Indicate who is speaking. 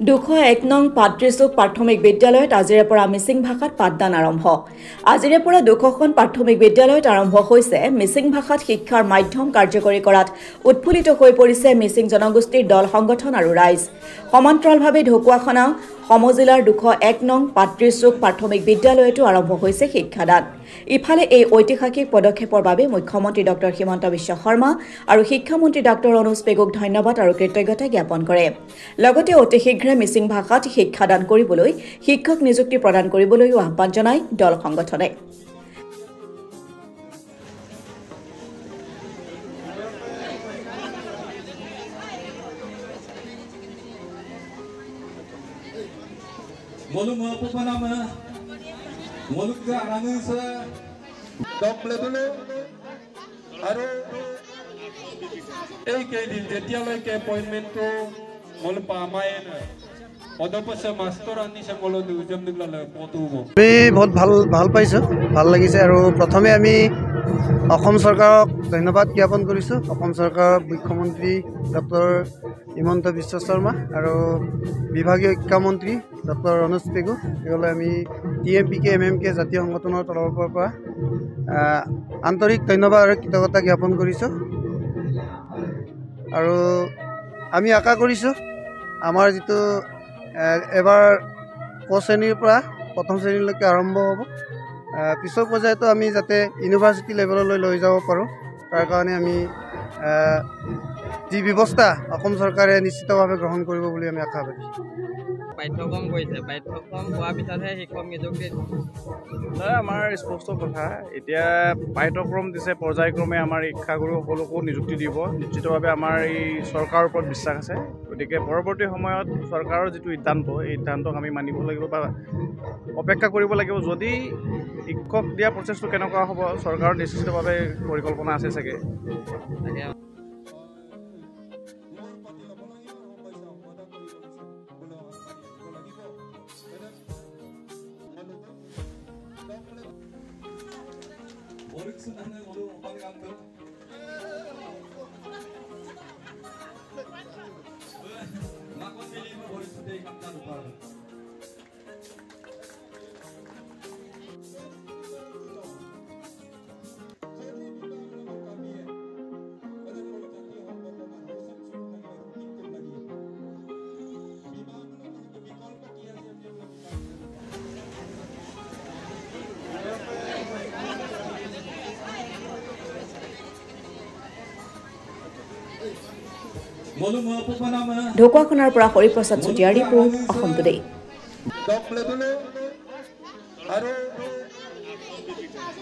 Speaker 1: 201 নং পাত্ৰিচুক প্ৰাথমিক বিদ্যালয়ত আজিৰে পৰা মিচিং ভাষাত পাঠদান আৰম্ভ। আজিৰে পৰা 200খন প্ৰাথমিক বিদ্যালয়ত আৰম্ভ হৈছে মিচিং ভাষাত শিক্ষাৰ মাধ্যম কাৰ্যকৰী কৰাত উৎফুল্লিত হৈ পৰিছে মিচিং জনগোষ্ঠীৰ দল সংগঠন আৰু ৰাইজ। সমান্তৰালভাৱে ঢকুৱাখনা সমজিলাৰ 201 নং পাত্ৰিচুক প্ৰাথমিক বিদ্যালয়তো আৰম্ভ হৈছে শিক্ষাদান। ইফালে এই ঐতিহাসিক পদক্ষেপৰ বাবে মুখ্যমন্ত্ৰী ডক্টৰ হিমন্ত বিশ্ব শৰ্মা আৰু শিক্ষামন্ত্ৰী ডক্টৰ অনুজ পেগুক ধন্যবাদ আৰু কৃতজ্ঞতা জ্ঞাপন কৰে। লগতে অতি শীঘ্ৰে মিচিং ভাষাত শিক্ষাদান কৰিবলৈ শিক্ষক নিযুক্তি প্ৰদান কৰিবলৈও আহ্বান জনায় দল সংগঠনে।
Speaker 2: আৰু এই কেইদিন যেতিয়ালৈকে এপইণ্টমেণ্টটো মই পামাই পদপছে মাষ্টৰ আনিছে মই দুজন দিগলালে পতুব
Speaker 3: আমি বহুত ভাল পাইছোঁ, ভাল লাগিছে। আৰু প্ৰথমে আমি অসম চৰকাৰক ধন্যবাদ জ্ঞাপন কৰিছোঁ। অসম চৰকাৰৰ মুখ্যমন্ত্ৰী ডক্টৰ হিমন্ত বিশ্ব শৰ্মা আৰু বিভাগীয় শিক্ষামন্ত্ৰী ডক্টৰ অনুজ পেগু এওঁলৈ আমি TMPK MMK জাতীয় সংগঠনৰ তৰফৰ পৰা আন্তৰিক ধন্যবাদ আৰু কৃতজ্ঞতা জ্ঞাপন কৰিছোঁ। আৰু আমি আশা কৰিছোঁ আমাৰ যিটো এবাৰ ক শ্ৰেণীৰ পৰা প্ৰথম শ্ৰেণীলৈকে আৰম্ভ হ'ব, পিছৰ পৰ্যায়তো আমি যাতে ইউনিভাৰ্চিটি লেভেললৈ লৈ যাব পাৰোঁ, তাৰ কাৰণে আমি যি ব্যৱস্থা অসম চৰকাৰে নিশ্চিতভাৱে গ্ৰহণ কৰিব বুলি আমি আশাবাদী।
Speaker 4: পাঠ্যক্ৰম কৰিছে, পাঠ্যক্ৰম পোৱাৰ পিছতহে শিক্ষক নিযুক্তি
Speaker 5: আমাৰ স্পষ্ট কথা। এতিয়া পাঠ্যক্ৰম দিছে, পৰ্যায়ক্ৰমে আমাৰ শিক্ষাগুৰুসকলকো নিযুক্তি দিব। নিশ্চিতভাৱে আমাৰ এই চৰকাৰৰ ওপৰত বিশ্বাস আছে। গতিকে পৰৱৰ্তী সময়ত চৰকাৰৰ যিটো সিদ্ধান্ত, এই সিদ্ধান্তক আমি মানিব লাগিব বা অপেক্ষা কৰিব লাগিব। যদি শিক্ষক দিয়া প্ৰচেছটো কেনেকুৱা হ'ব, চৰকাৰৰ নিশ্চিতভাৱে পৰিকল্পনা আছে চাগে।
Speaker 1: ঢকুৱাখনাৰ পৰা হৰিপ্ৰসাদ চুতীয়াৰ ৰিপৰ্ট, অসম টুডে।